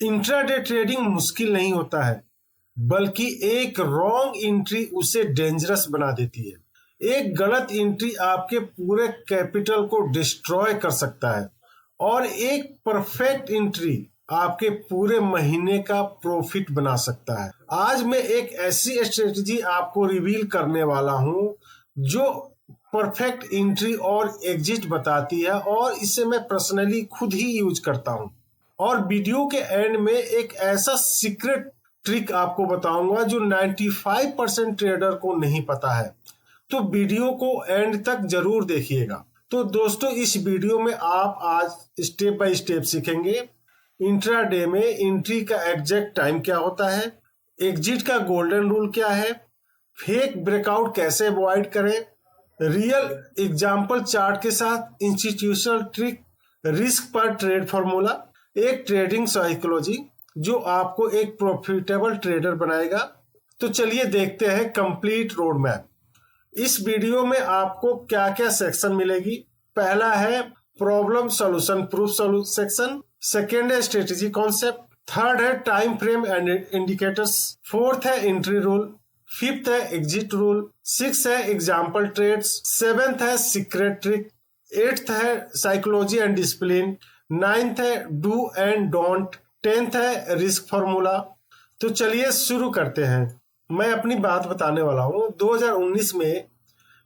Intraday trading मुश्किल नहीं होता है, बल्कि एक रॉन्ग एंट्री उसे डेंजरस बना देती है। एक गलत एंट्री आपके पूरे कैपिटल को डिस्ट्रॉय कर सकता है और एक परफेक्ट एंट्री आपके पूरे महीने का प्रॉफिट बना सकता है। आज मैं एक ऐसी स्ट्रेटजी आपको रिवील करने वाला हूं जो परफेक्ट एंट्री और एग्जिट बताती है, और इसे मैं पर्सनली खुद ही यूज करता हूं। और वीडियो के एंड में एक ऐसा सीक्रेट ट्रिक आपको बताऊंगा जो 95% ट्रेडर को नहीं पता है। तो वीडियो को एंड तक जरूर देखिएगा। तो दोस्तों, इस वीडियो में आप आज स्टेप बाय स्टेप सीखेंगे इंट्राडे में एंट्री का एग्जैक्ट टाइम क्या होता है, एग्जिट का गोल्डन रूल क्या है, फेक ब्रेकआउट कैसे अवॉइड करें, रियल एग्जाम्पल चार्ट के साथ इंस्टीट्यूशनल ट्रिक, रिस्क पर ट्रेड फॉर्मूला, एक ट्रेडिंग साइकोलॉजी जो आपको एक प्रॉफिटेबल ट्रेडर बनाएगा। तो चलिए देखते हैं कंप्लीट रोड मैप। इस वीडियो में आपको क्या क्या सेक्शन मिलेगी। पहला है problem solution proof section, second है स्ट्रेटेजी कॉन्सेप्ट, थर्ड है time frame and indicators, fourth है एंट्री रूल, फिफ्थ है एग्जिट रूल, सिक्स है एग्जाम्पल ट्रेड्स, सेवेंथ है सीक्रेट ट्रिक, एट्थ है साइकोलॉजी एंड डिसिप्लिन, नाइन्थ है डू एंड डोंट, टेंथ है risk formula. तो चलिए शुरू करते हैं। मैं अपनी बात बताने वाला हूँ। 2019 में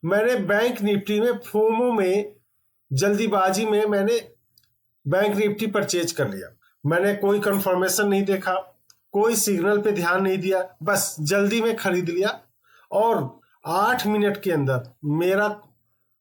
मैंने बैंक निफ्टी में फोमो में जल्दीबाजी में मैंने बैंक निफ्टी परचेज कर लिया। मैंने कोई कंफर्मेशन नहीं देखा, कोई सिग्नल पे ध्यान नहीं दिया, बस जल्दी में खरीद लिया और 8 मिनट के अंदर मेरा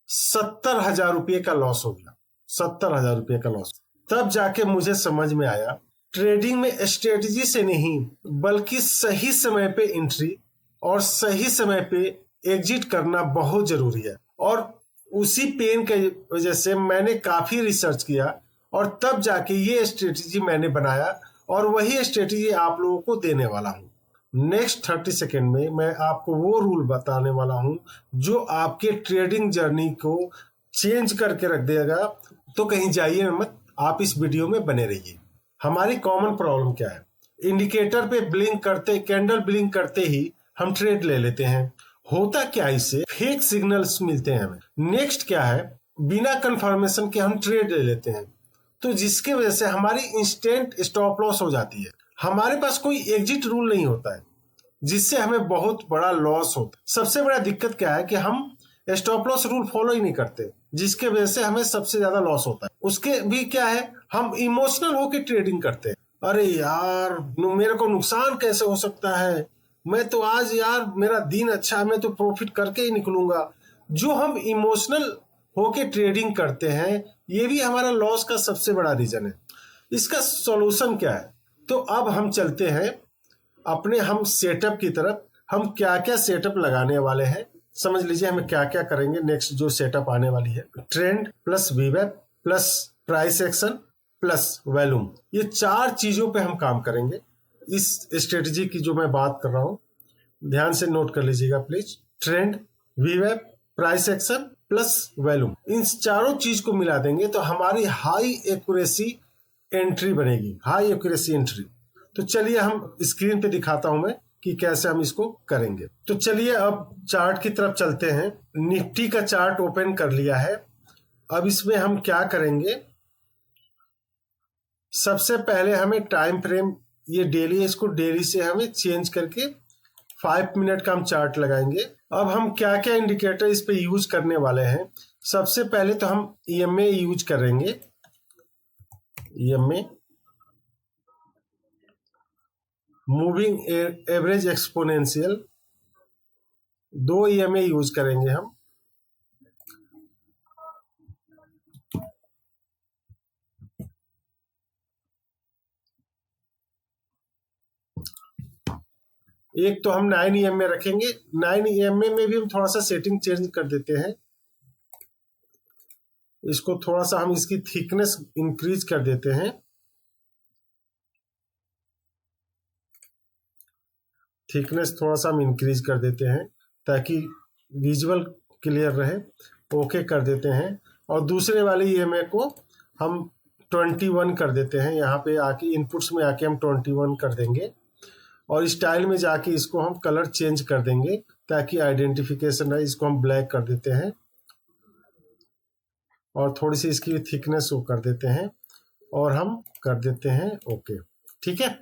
70,000 रुपये का लॉस हो गया। 70,000 रुपये का लॉस। तब जाके मुझे समझ में आया ट्रेडिंग में स्ट्रेटजी से नहीं बल्कि सही समय पे एंट्री और सही समय पे एग्जिट करना बहुत जरूरी है। और उसी पेन की वजह से मैंने काफी रिसर्च किया और तब जाके ये स्ट्रेटजी मैंने बनाया और वही स्ट्रेटजी आप लोगों को देने वाला हूँ। नेक्स्ट 30 सेकेंड में मैं आपको वो रूल बताने वाला हूँ जो आपके ट्रेडिंग जर्नी को चेंज करके रख देगा। तो कहीं जाइए मत, आप इस वीडियो में बने रहिए। हमारी कॉमन प्रॉब्लम क्या है, इंडिकेटर पे ब्लिंक करते, कैंडल ब्लिंक करते ही हम ट्रेड ले लेते हैं। होता क्या, इससे फेक सिग्नल्स मिलते हैं हमें। नेक्स्ट क्या है, बिना कंफर्मेशन के हम ट्रेड ले लेते हैं, तो जिसके वजह से हमारी इंस्टेंट स्टॉप लॉस हो जाती है। हमारे पास कोई एग्जिट रूल नहीं होता है, जिससे हमें बहुत बड़ा लॉस होता है। सबसे बड़ा दिक्कत क्या है कि हम स्टॉप लॉस रूल फॉलो ही नहीं करते, जिसके वजह से हमें सबसे ज्यादा लॉस होता है। उसके भी क्या है, हम इमोशनल होकर ट्रेडिंग करते हैं। अरे यार, मेरे को नुकसान कैसे हो सकता है, मैं तो आज यार मेरा दिन अच्छा है, मैं तो प्रॉफिट करके ही निकलूंगा। जो हम इमोशनल होके ट्रेडिंग करते हैं, ये भी हमारा लॉस का सबसे बड़ा रीजन है। इसका सॉल्यूशन क्या है, तो अब हम चलते हैं अपने हम सेटअप की तरफ। हम क्या क्या सेटअप लगाने वाले हैं समझ लीजिए, हमें क्या क्या करेंगे। नेक्स्ट जो सेटअप आने वाली है, ट्रेंड प्लस वीवेब plus price action plus volume, ये 4 चीजों पे हम काम करेंगे। इस स्ट्रेटजी की जो मैं बात कर रहा हूं, ध्यान से नोट कर लीजिएगा प्लीज। ट्रेंड, वीवेब, प्राइस एक्शन प्लस वॉल्यूम, इन चारों चीज को मिला देंगे तो हमारी हाई एक्यूरेसी एंट्री बनेगी, हाई एक्यूरेसी एंट्री। तो चलिए हम स्क्रीन पे दिखाता हूं मैं कि कैसे हम इसको करेंगे। तो चलिए अब चार्ट की तरफ चलते हैं। निफ्टी का चार्ट ओपन कर लिया है। अब इसमें हम क्या करेंगे, सबसे पहले हमें टाइम फ्रेम, ये डेली है, इसको डेली से हमें चेंज करके 5 मिनट का हम चार्ट लगाएंगे। अब हम क्या क्या इंडिकेटर इस पे यूज करने वाले हैं। सबसे पहले तो हम ईएमए यूज करेंगे। EMA, moving average exponential, 2 EMA use करेंगे हम। एक तो हम 9 ईएमए रखेंगे। 9 ईएमए में भी हम थोड़ा सा सेटिंग चेंज कर देते हैं। इसको थोड़ा सा हम इसकी थिकनेस इंक्रीज कर देते हैं। थिकनेस थोड़ा सा हम इंक्रीज कर देते हैं ताकि विजुअल क्लियर रहे। ओके कर देते हैं और दूसरे वाले ईएमए को हम 21 कर देते हैं। यहाँ पे आके इनपुट्स में आके हम 21 कर देंगे और स्टाइल में जाके इसको हम कलर चेंज कर देंगे ताकि आइडेंटिफिकेशन रहे। इसको हम ब्लैक कर देते हैं और थोड़ी सी इसकी थिकनेस वो कर देते हैं और हम कर देते हैं ओके। ठीक है,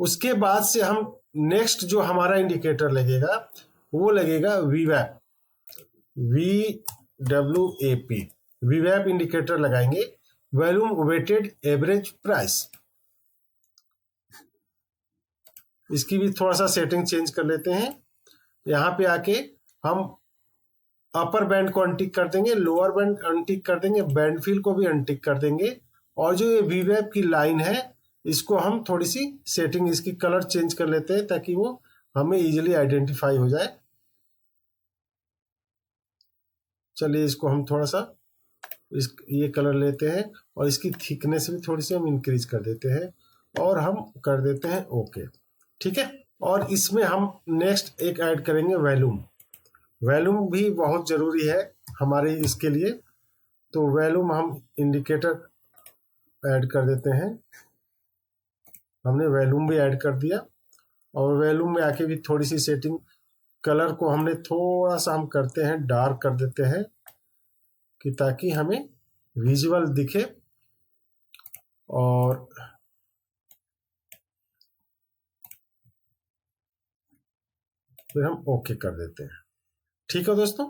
उसके बाद से हम नेक्स्ट जो हमारा इंडिकेटर लगेगा वो लगेगा वीवैप, VWAP, वीवैप इंडिकेटर लगाएंगे, वॉल्यूम वेटेड एवरेज प्राइस। इसकी भी थोड़ा सा सेटिंग चेंज कर लेते हैं। यहाँ पे आके हम अपर बैंड को अनटिक कर देंगे, लोअर बैंड अनटिक कर देंगे, बैंड फिल को भी अनटिक कर देंगे और जो ये वीवैप की लाइन है इसको हम थोड़ी सी सेटिंग, इसकी कलर चेंज कर लेते हैं ताकि वो हमें इजीली आइडेंटिफाई हो जाए। चलिए इसको हम थोड़ा सा ये कलर लेते हैं और इसकी थिकनेस भी थोड़ी सी हम इंक्रीज कर देते हैं और हम कर देते हैं ओके। ठीक है, और इसमें हम नेक्स्ट एक ऐड करेंगे वॉल्यूम। वॉल्यूम भी बहुत जरूरी है हमारे इसके लिए, तो वॉल्यूम हम इंडिकेटर ऐड कर देते हैं। हमने वॉल्यूम भी ऐड कर दिया और वॉल्यूम में आके भी थोड़ी सी सेटिंग, कलर को हमने थोड़ा सा हम करते हैं डार्क कर देते हैं कि ताकि हमें विजुअल दिखे और फिर हम ओके कर देते हैं। ठीक है दोस्तों,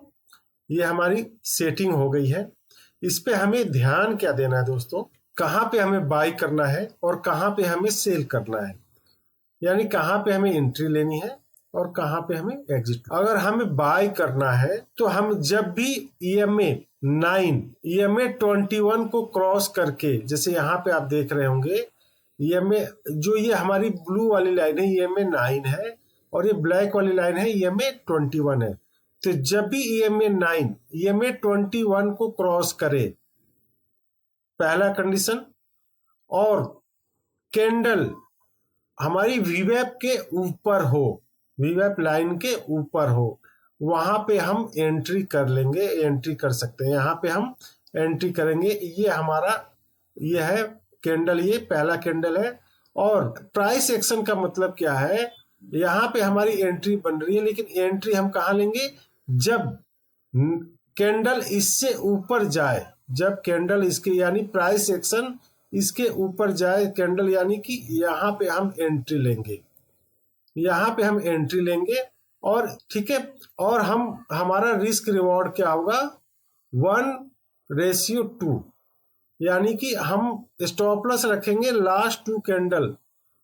ये हमारी सेटिंग हो गई है। इस पे हमें ध्यान क्या देना है दोस्तों, कहाँ पे हमें बाय करना है और कहाँ पे हमें सेल करना है, यानी कहाँ पे हमें एंट्री लेनी है और कहाँ पे हमें एग्जिट। अगर हमें बाय करना है तो हम जब भी EMA 9, EMA 21 को क्रॉस करके, जैसे यहाँ पे आप देख रहे होंगे EMA, जो ये हमारी ब्लू वाली लाइन है EMA 9 है और ये ब्लैक वाली लाइन है EMA 21 है। तो जब भी EMA 9 EMA 21 को क्रॉस करे, पहला कंडीशन, और कैंडल हमारी वीवैप के ऊपर हो, वीवैप लाइन के ऊपर हो, वहां पे हम एंट्री कर लेंगे, एंट्री कर सकते हैं। यहाँ पे हम एंट्री करेंगे। ये हमारा ये है कैंडल, ये पहला कैंडल है। और प्राइस एक्शन का मतलब क्या है, यहाँ पे हमारी एंट्री बन रही है, लेकिन एंट्री हम कहाँ लेंगे, जब कैंडल इससे ऊपर जाए, जब कैंडल इसके यानी प्राइस एक्शन इसके ऊपर जाए कैंडल, यानी कि यहाँ पे हम एंट्री लेंगे, यहाँ पे हम एंट्री लेंगे। और ठीक है, और हम हमारा रिस्क रिवॉर्ड क्या होगा, 1:2, यानी कि हम स्टॉप लॉस रखेंगे लास्ट 2 कैंडल,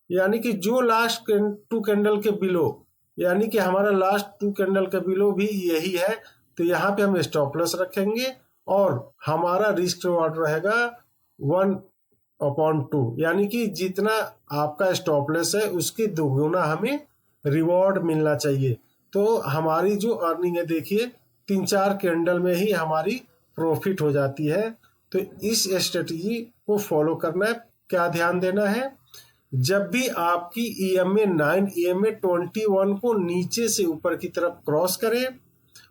यानी कि जो लास्ट 2 कैंडल के बिलो, यानी कि हमारा लास्ट 2 कैंडल का बिलो भी यही है, तो यहाँ पे हम स्टॉप लॉस रखेंगे और हमारा रिस्क रिवॉर्ड रहेगा 1/2, यानी कि जितना आपका स्टॉप लॉस है उसकी दोगुना हमें रिवॉर्ड मिलना चाहिए। तो हमारी जो अर्निंग है देखिए 3-4 कैंडल में ही हमारी प्रॉफिट हो जाती है। तो इस स्ट्रेटजी को फॉलो करना है। क्या ध्यान देना है, जब भी आपकी EMA 9 EMA 21 को नीचे से ऊपर की तरफ क्रॉस करे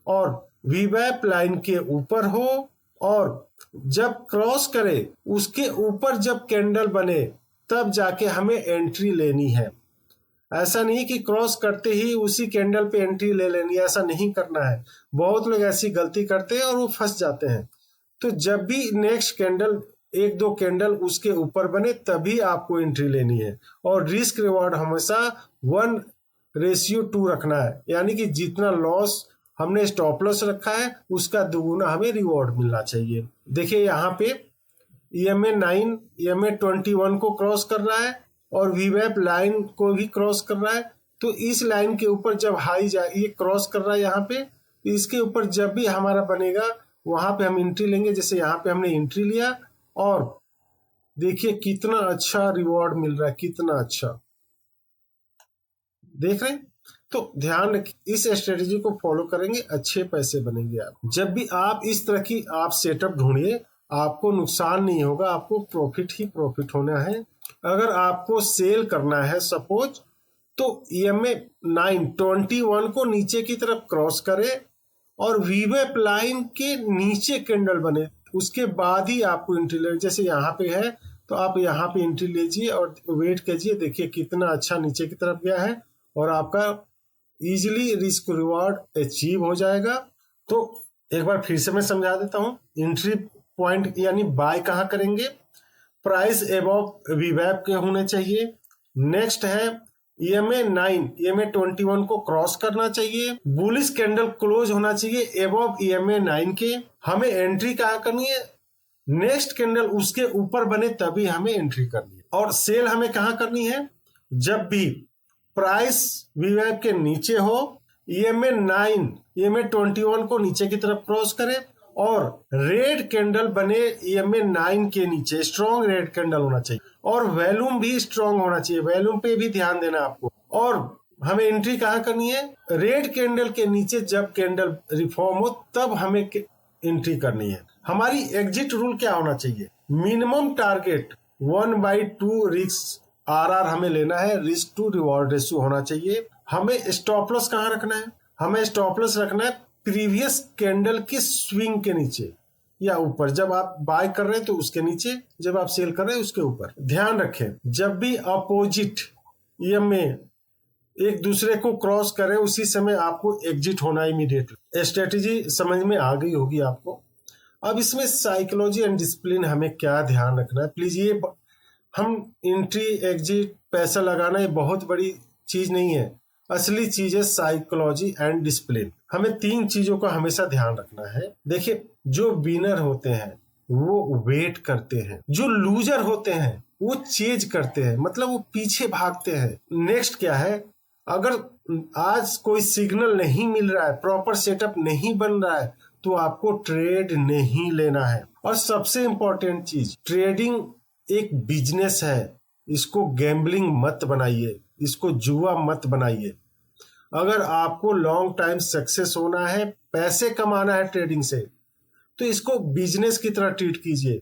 और वीवैप लाइन के ऊपर हो, और जब क्रॉस करे उसके ऊपर जब कैंडल बने, तब जाके हमें एंट्री लेनी है। ऐसा नहीं कि क्रॉस करते ही उसी कैंडल पे एंट्री ले लेनी है, ऐसा नहीं करना है। बहुत लोग ऐसी गलती करते हैं और वो फंस जाते हैं। तो जब भी नेक्स्ट कैंडल 1-2 कैंडल उसके ऊपर बने तभी आपको एंट्री लेनी है। और रिस्क रिवॉर्ड हमेशा 1:2 रखना है, यानी कि जितना लॉस हमने स्टॉप लॉस रखा है उसका दुगुना हमें रिवॉर्ड मिलना चाहिए। देखिए यहाँ पे EMA 9 EMA 21 को क्रॉस कर रहा है और वीवैप लाइन को भी क्रॉस कर रहा है। तो इस लाइन के ऊपर जब हाई जाए, ये क्रॉस कर रहा है यहाँ पे, इसके ऊपर जब भी हमारा बनेगा वहां पे हम एंट्री लेंगे। जैसे यहाँ पे हमने एंट्री लिया और देखिए कितना अच्छा रिवॉर्ड मिल रहा है, कितना अच्छा देख रहे हैं। तो ध्यान रखिए, इस स्ट्रेटेजी को फॉलो करेंगे अच्छे पैसे बनेंगे आप। जब भी आप इस तरह की आप सेटअप ढूंढिए, आपको नुकसान नहीं होगा, आपको प्रॉफिट ही प्रॉफिट होना है। अगर आपको सेल करना है सपोज, तो EMA 9 21 को नीचे की तरफ क्रॉस करे और वीवैप लाइन के नीचे कैंडल बने, उसके बाद ही आपको एंट्री ले, जैसे यहाँ पे है तो आप यहाँ पे एंट्री लीजिए और वेट कीजिए। देखिए कितना अच्छा नीचे की तरफ गया है और आपका इजीली रिस्क रिवॉर्ड अचीव हो जाएगा। तो एक बार फिर से मैं समझा देता हूँ। एंट्री पॉइंट यानी बाय कहाँ करेंगे, प्राइस अबव वीवैप के होने चाहिए। नेक्स्ट है EMA 9 EMA 21 को क्रॉस करना चाहिए। बुलिश कैंडल क्लोज होना चाहिए अबव EMA 9 के। हमें एंट्री कहाँ करनी है, नेक्स्ट कैंडल उसके ऊपर बने तभी हमें एंट्री करनी है। और सेल हमें कहाँ करनी है, जब भी प्राइस वीवैप के नीचे हो, EMA 9 EMA 21 को नीचे की तरफ क्रॉस करे और रेड कैंडल बने EMA 9 के नीचे, स्ट्रॉन्ग रेड कैंडल होना चाहिए और वॉल्यूम भी स्ट्रॉन्ग होना चाहिए। वॉल्यूम पे भी ध्यान देना आपको। और हमें एंट्री कहाँ करनी है, रेड कैंडल के नीचे जब कैंडल रिफॉर्म हो तब हमें एंट्री करनी है। हमारी एग्जिट रूल क्या होना चाहिए, मिनिमम टारगेट 1/2 रिस्क RR हमें लेना है, रिस्क टू रिवॉर्ड रेशियो होना चाहिए। हमें स्टॉप लॉस कहाँ रखना है, हमें स्टॉप लॉस रखना है प्रीवियस कैंडल की स्विंग के नीचे या ऊपर। जब आप बाय कर रहे हैं तो उसके नीचे, जब आप सेल कर रहे हैं उसके ऊपर। ध्यान रखें जब भी अपोजिट EMA एक दूसरे को क्रॉस करें उसी समय आपको एग्जिट होना है इमीडिएटली। स्ट्रेटेजी समझ में आ गई होगी आपको। अब इसमें साइकोलॉजी एंड डिसिप्लिन हमें क्या ध्यान रखना है, प्लीज। ये हम एंट्री एग्जिट पैसा लगाना ये बहुत बड़ी चीज नहीं है, असली चीज है साइकोलॉजी एंड डिसिप्लिन। हमें 3 चीजों का हमेशा ध्यान रखना है। देखिए जो विनर होते हैं वो वेट करते हैं, जो लूजर होते हैं वो चेज करते हैं, मतलब वो पीछे भागते हैं। नेक्स्ट क्या है, अगर आज कोई सिग्नल नहीं मिल रहा है, प्रॉपर सेटअप नहीं बन रहा है तो आपको ट्रेड नहीं लेना है। और सबसे इंपॉर्टेंट चीज, ट्रेडिंग एक बिजनेस है, इसको गैम्बलिंग मत बनाइए, इसको जुआ मत बनाइए। अगर आपको लॉन्ग टाइम सक्सेस होना है, पैसे कमाना है ट्रेडिंग से, तो इसको बिजनेस की तरह ट्रीट कीजिए।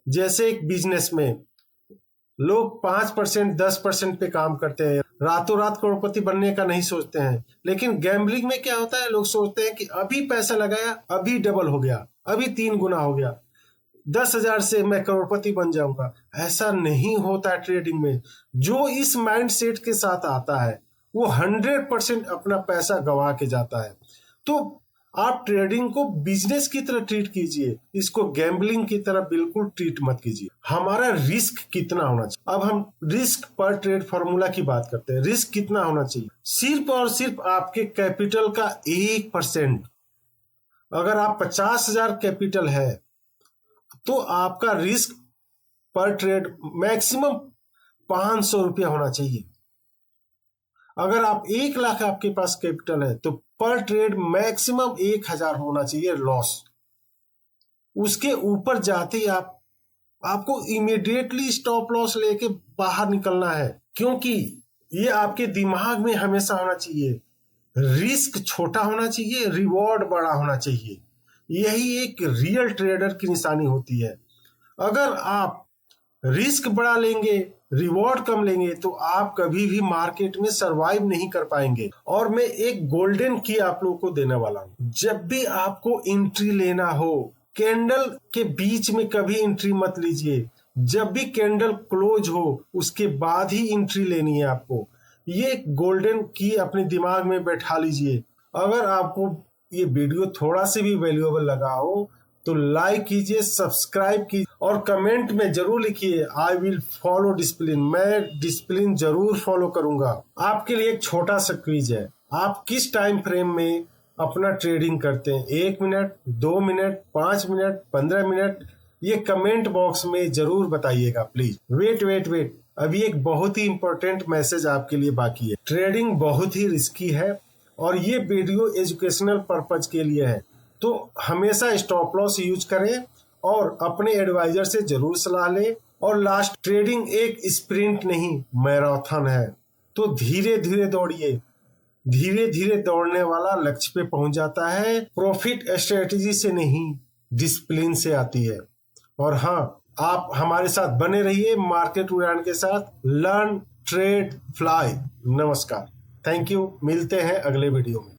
जैसे एक बिजनेस में लोग 5% 10% पे काम करते हैं, रातों रात करोड़पति बनने का नहीं सोचते हैं। लेकिन गैम्बलिंग में क्या होता है, लोग सोचते हैं कि अभी पैसा लगाया अभी डबल हो गया, अभी 3 गुना हो गया, 10,000 से मैं करोड़पति बन जाऊंगा। ऐसा नहीं होता है ट्रेडिंग में। जो इस माइंडसेट के साथ आता है वो 100% अपना पैसा गंवा के जाता है। तो आप ट्रेडिंग को बिजनेस की तरह ट्रीट कीजिए, इसको गैम्बलिंग की तरह बिल्कुल ट्रीट मत कीजिए। हमारा रिस्क कितना होना चाहिए, अब हम रिस्क पर ट्रेड फॉर्मूला की बात करते हैं। रिस्क कितना होना चाहिए, सिर्फ और सिर्फ आपके कैपिटल का 1%। अगर आप 50,000 कैपिटल है तो आपका रिस्क पर ट्रेड मैक्सिमम 500 रुपया होना चाहिए। अगर आप 1 लाख आपके पास कैपिटल है तो पर ट्रेड मैक्सिमम 1,000 होना चाहिए लॉस। उसके ऊपर जाते ही आपको इमीडिएटली स्टॉप लॉस लेके बाहर निकलना है, क्योंकि ये आपके दिमाग में हमेशा होना चाहिए, रिस्क छोटा होना चाहिए, रिवॉर्ड बड़ा होना चाहिए। यही एक रियल ट्रेडर की निशानी होती है। अगर आप रिस्क बड़ा लेंगे, रिवॉर्ड कम लेंगे तो आप कभी भी मार्केट में सरवाइव नहीं कर पाएंगे। और मैं एक गोल्डन की आप लोगों को देने वाला हूं, जब भी आपको एंट्री लेना हो, कैंडल के बीच में कभी एंट्री मत लीजिए। जब भी कैंडल क्लोज हो उसके बाद ही एंट्री लेनी है आपको। ये गोल्डन की अपने दिमाग में बैठा लीजिए। अगर आपको ये वीडियो थोड़ा से भी वैल्यूएबल लगा हो तो लाइक कीजिए, सब्सक्राइब कीजिए और कमेंट में जरूर लिखिए आई विल फॉलो डिसिप्लिन। मैं डिसिप्लिन जरूर फॉलो करूंगा। आपके लिए एक छोटा सा क्विज है, आप किस टाइम फ्रेम में अपना ट्रेडिंग करते हैं, 1 मिनट, 2 मिनट, 5 मिनट, 15 मिनट, ये कमेंट बॉक्स में जरूर बताइएगा प्लीज। वेट, अभी एक बहुत ही इंपॉर्टेंट मैसेज आपके लिए बाकी है। ट्रेडिंग बहुत ही रिस्की है और ये वीडियो एजुकेशनल पर्पज के लिए है, तो हमेशा स्टॉप लॉस यूज करें और अपने एडवाइजर से जरूर सलाह लें। और लास्ट, ट्रेडिंग एक स्प्रिंट नहीं मैराथन है, तो धीरे धीरे दौड़िए। धीरे धीरे दौड़ने वाला लक्ष्य पे पहुंच जाता है। प्रॉफिट स्ट्रेटेजी से नहीं, डिसिप्लिन से आती है। और हाँ, आप हमारे साथ बने रहिए मार्केट उड़ान के साथ। Learn, trade, fly. नमस्कार, थैंक यू। मिलते हैं अगले वीडियो में।